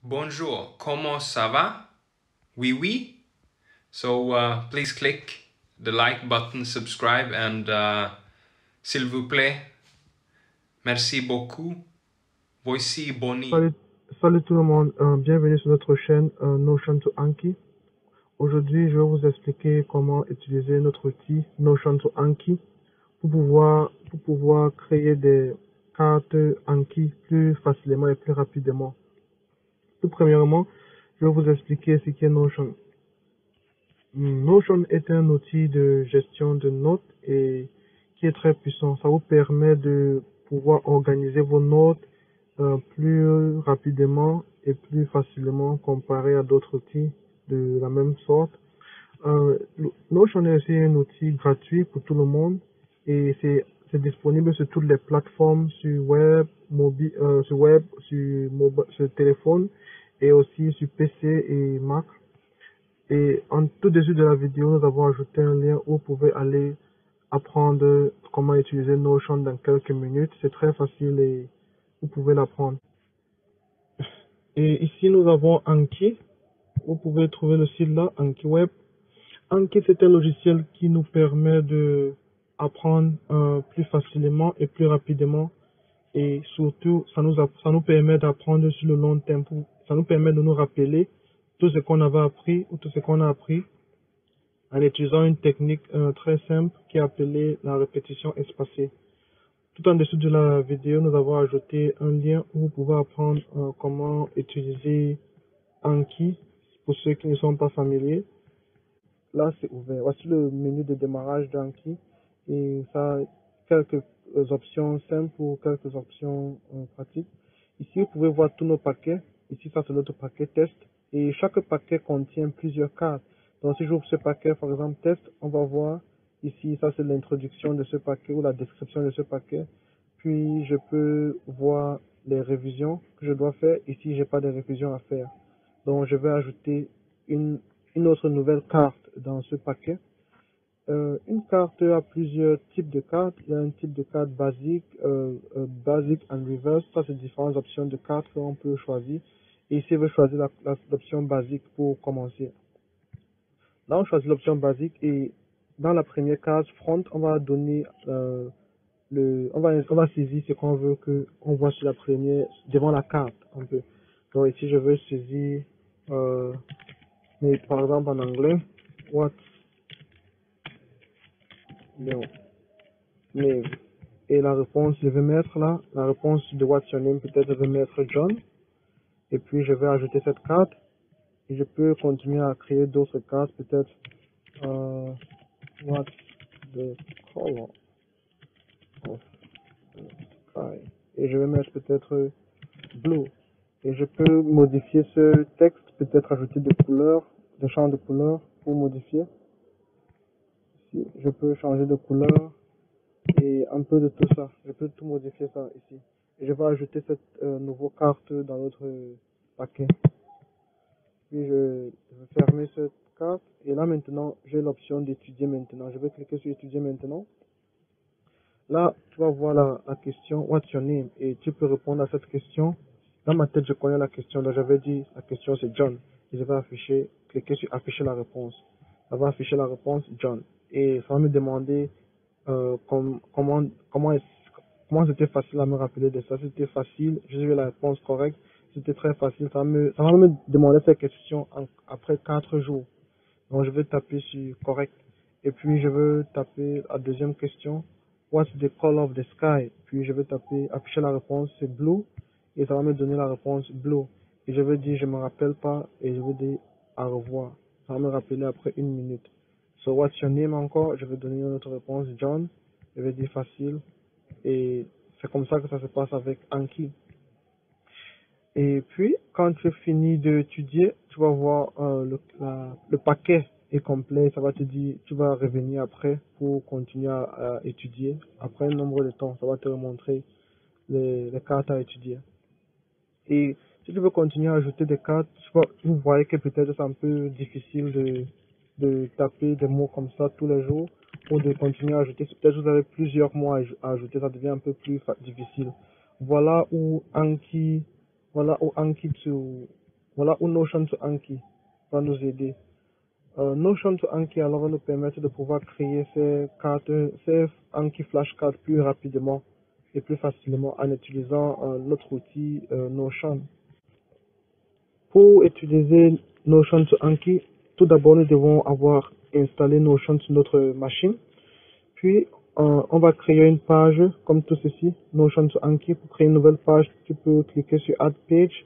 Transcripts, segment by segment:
Bonjour, comment ça va? Oui, oui. So please click the like button, subscribe, and s'il vous plaît, merci beaucoup. Voici Bonnie. Salut, salut tout le monde, bienvenue sur notre chaîne Notion to Anki. Aujourd'hui, je vais vous expliquer comment utiliser notre outil Notion to Anki pour pouvoir créer des cartes Anki plus facilement et plus rapidement. Tout premièrement, je vais vous expliquer ce qu'est Notion. Notion est un outil de gestion de notes et qui est très puissant. Ça vous permet de pouvoir organiser vos notes plus rapidement et plus facilement comparé à d'autres outils de la même sorte. Notion est aussi un outil gratuit pour tout le monde et c'est disponible sur toutes les plateformes, sur web, sur téléphone et aussi sur PC et Mac. Et en tout dessus de la vidéo, nous avons ajouté un lien où vous pouvez aller apprendre comment utiliser Notion dans quelques minutes. C'est très facile et vous pouvez l'apprendre. Et ici, nous avons Anki. Vous pouvez trouver le site là, Anki Web. Anki, c'est un logiciel qui nous permet de apprendre plus facilement et plus rapidement. Et surtout, ça nous permet d'apprendre sur le long terme. Ça nous permet de nous rappeler tout ce qu'on avait appris ou tout ce qu'on a appris en utilisant une technique très simple qui est appelée la répétition espacée. Tout en dessous de la vidéo, nous avons ajouté un lien où vous pouvez apprendre comment utiliser Anki pour ceux qui ne sont pas familiers. Là, c'est ouvert. Voici le menu de démarrage d'Anki et ça a quelques options simples ou quelques options pratiques. Ici, vous pouvez voir tous nos paquets. Ici, ça c'est notre paquet test et chaque paquet contient plusieurs cartes. Donc, si j'ouvre ce paquet, par exemple test, on va voir ici, ça c'est l'introduction de ce paquet ou la description de ce paquet. Puis, je peux voir les révisions que je dois faire. Ici, j'ai pas de révisions à faire. Donc, je vais ajouter une autre nouvelle carte dans ce paquet. Une carte a plusieurs types de cartes. Il y a un type de carte basique, basic and reverse. Ça, c'est différentes options de cartes qu'on peut choisir. Et ici, je vais choisir l'option basique pour commencer. Là, on choisit l'option basique et dans la première case front, on va donner on va saisir ce qu'on veut que on voit sur la première, devant la carte un peu. Donc ici, je veux saisir, mais par exemple en anglais, what your name. Et la réponse, je vais mettre là, la réponse de what's your name, peut-être je vais mettre John. Et puis je vais ajouter cette carte. Et je peux continuer à créer d'autres cartes, peut-être what's the color of the sky. Et je vais mettre peut-être blue. Et je peux modifier ce texte, peut-être ajouter des couleurs, des champs de couleurs pour modifier. Ici, je peux changer de couleur et un peu de tout ça. Je peux tout modifier ça ici. Et je vais ajouter cette nouvelle carte dans notre paquet. Puis je vais fermer cette carte. Et là maintenant, j'ai l'option d'étudier maintenant. Je vais cliquer sur étudier maintenant. Là, tu vas voir la question What's your name? Et tu peux répondre à cette question. Dans ma tête, je connais la question. Donc j'avais dit la question c'est John. Et je vais cliquer sur afficher la réponse. Ça va afficher la réponse John. Et ça va me demander comment c'était facile à me rappeler de ça. C'était facile, j'ai eu la réponse correcte. C'était très facile. Ça va me demander cette question après 4 jours. Donc je vais taper sur correct. Et puis je veux taper la deuxième question. What's the color of the sky? Puis je vais taper, afficher la réponse, c'est blue. Et ça va me donner la réponse blue. Et je vais dire, je me rappelle pas. Et je vais dire, au revoir. Ça va me rappeler après 1 minute. So what's your name encore? Je vais donner une autre réponse, John. Je vais dire facile. Et c'est comme ça que ça se passe avec Anki. Et puis, quand tu finis d'étudier, tu vas voir le paquet est complet. Ça va te dire, tu vas revenir après pour continuer à étudier. Après un nombre de temps, ça va te montrer les cartes à étudier. Et si tu veux continuer à ajouter des cartes, vous voyez que peut-être c'est un peu difficile de taper des mots comme ça tous les jours ou de continuer à ajouter. Peut-être que vous avez plusieurs mots à ajouter, ça devient un peu plus difficile. Voilà où Anki, voilà où Anki Voilà où Notion to Anki va nous aider. Notion to Anki alors va nous permettre de pouvoir créer ces cartes, ces Anki flashcards plus rapidement et plus facilement en utilisant notre outil Notion. Pour utiliser Notion to Anki, tout d'abord nous devons avoir installé Notion sur notre machine. Puis on va créer une page comme tout ceci, Notion to Anki. Pour créer une nouvelle page, tu peux cliquer sur Add Page.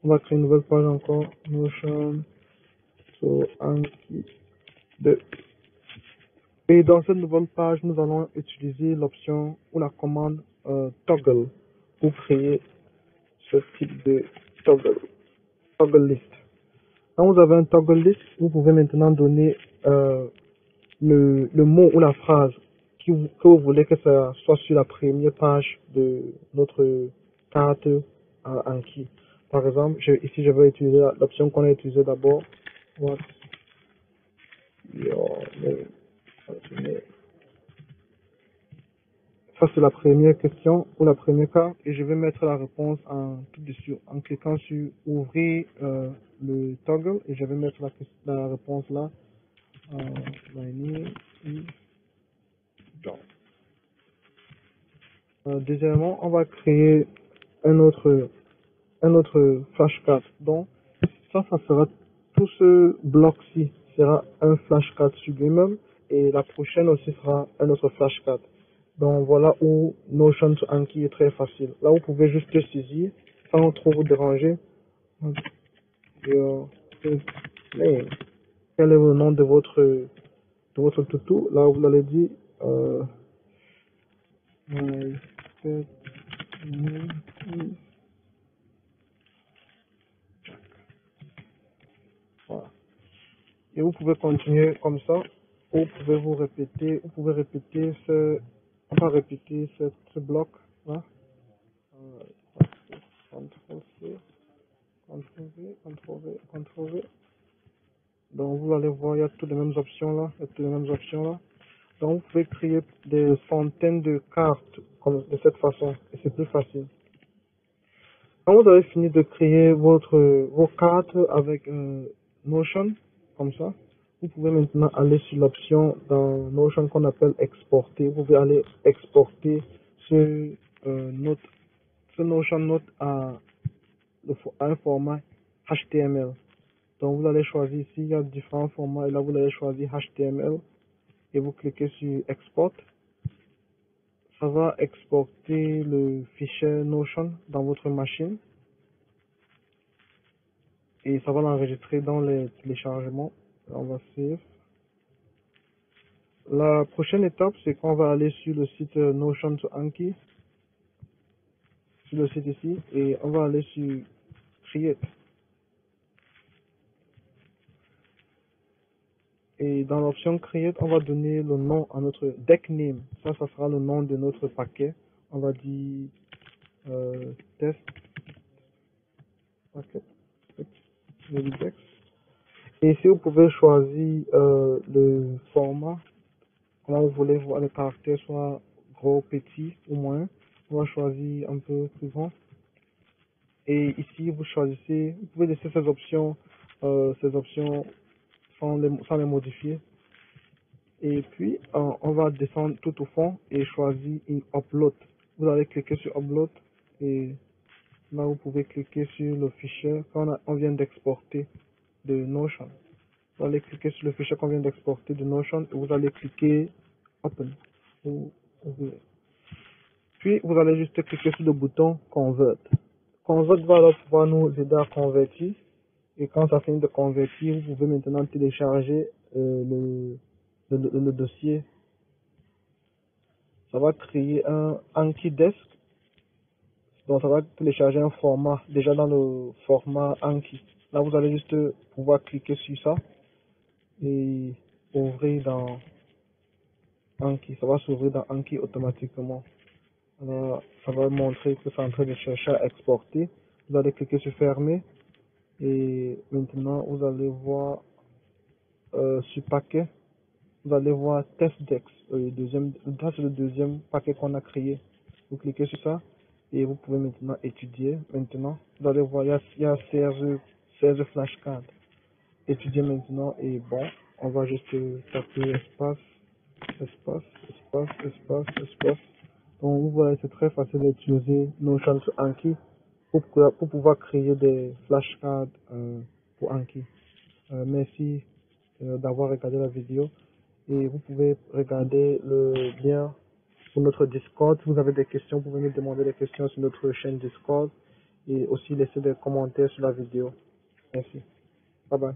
On va créer une nouvelle page encore, Notion to Anki 2. Et dans cette nouvelle page, nous allons utiliser l'option ou la commande toggle pour créer ce type de toggle list. Quand vous avez un toggle list, vous pouvez maintenant donner le mot ou la phrase que vous voulez que ça soit sur la première page de notre carte Anki. Par exemple, ici je vais utiliser l'option qu'on a utilisée d'abord. What's your name? Ça c'est la première question ou la première carte et je vais mettre la réponse tout dessus en cliquant sur ouvrir le toggle et je vais mettre la réponse là. My name is John. Deuxièmement, on va créer un autre flashcard. Donc, ça sera tout ce bloc-ci sera un flashcard sur lui-même et la prochaine aussi sera un autre flashcard. Donc, voilà où Notion to Anki est très facile. Là, vous pouvez juste saisir sans trop vous déranger. Your name. Quel est le nom de votre toutou? Là, vous allez dire my pet name is. Voilà. Et vous pouvez continuer comme ça. Ou vous pouvez répéter on va répéter ce bloc là. CTRL-C, CTRL-V, CTRL-V. Donc vous allez voir, il y a toutes les mêmes options là. Donc vous pouvez créer des centaines de cartes de cette façon. Et c'est plus facile. Quand vous avez fini de créer vos cartes avec Notion, comme ça, vous pouvez maintenant aller sur l'option dans Notion qu'on appelle exporter. Vous pouvez aller exporter ce Notion Note à un format HTML. Donc vous allez choisir ici, il y a différents formats et là vous allez choisir HTML et vous cliquez sur export. Ça va exporter le fichier Notion dans votre machine. Et ça va l'enregistrer dans les téléchargements. On va save. La prochaine étape, c'est qu'on va aller sur le site Notion to Anki. Sur le site ici. Et on va aller sur Create. Et dans l'option Create, on va donner le nom à notre deck name. Ça sera le nom de notre paquet. On va dire test paquet. Et ici, vous pouvez choisir le format. Là, vous voulez voir les caractères soit gros, petit ou moins. On va choisir un peu plus grand. Et ici, vous pouvez laisser ces options sans les modifier. Et puis, on va descendre tout au fond et choisir une upload. Vous allez cliquer sur upload et là, vous pouvez cliquer sur le fichier qu'on vient d'exporter de Notion. Vous allez cliquer sur le fichier qu'on vient d'exporter de Notion et vous allez cliquer Open. Puis, vous allez juste cliquer sur le bouton Convert. Convert va alors pouvoir nous aider à convertir. Et quand ça finit de convertir, vous pouvez maintenant télécharger le dossier. Ça va créer un Anki Desk. Donc, ça va télécharger un format, déjà dans le format Anki. Là, vous allez juste pouvoir cliquer sur ça et ouvrir dans Anki. Ça va s'ouvrir dans Anki automatiquement. Alors, ça va montrer que c'est en train de chercher à exporter. Vous allez cliquer sur fermer. Et maintenant, vous allez voir sur paquet. Vous allez voir TestDex. Ça, c'est le deuxième paquet qu'on a créé. Vous cliquez sur ça. Et vous pouvez maintenant étudier. Maintenant, vous allez voir, il y a 16 flashcards. Étudier maintenant et bon, on va juste taper espace, espace, espace, espace, espace. Donc vous voyez, c'est très facile d'utiliser Notion sur Anki pour pouvoir créer des flashcards pour Anki. Merci d'avoir regardé la vidéo et vous pouvez regarder le lien sur notre Discord. Si vous avez des questions, vous pouvez nous demander des questions sur notre chaîne Discord et aussi laisser des commentaires sur la vidéo. Merci. Bye bye.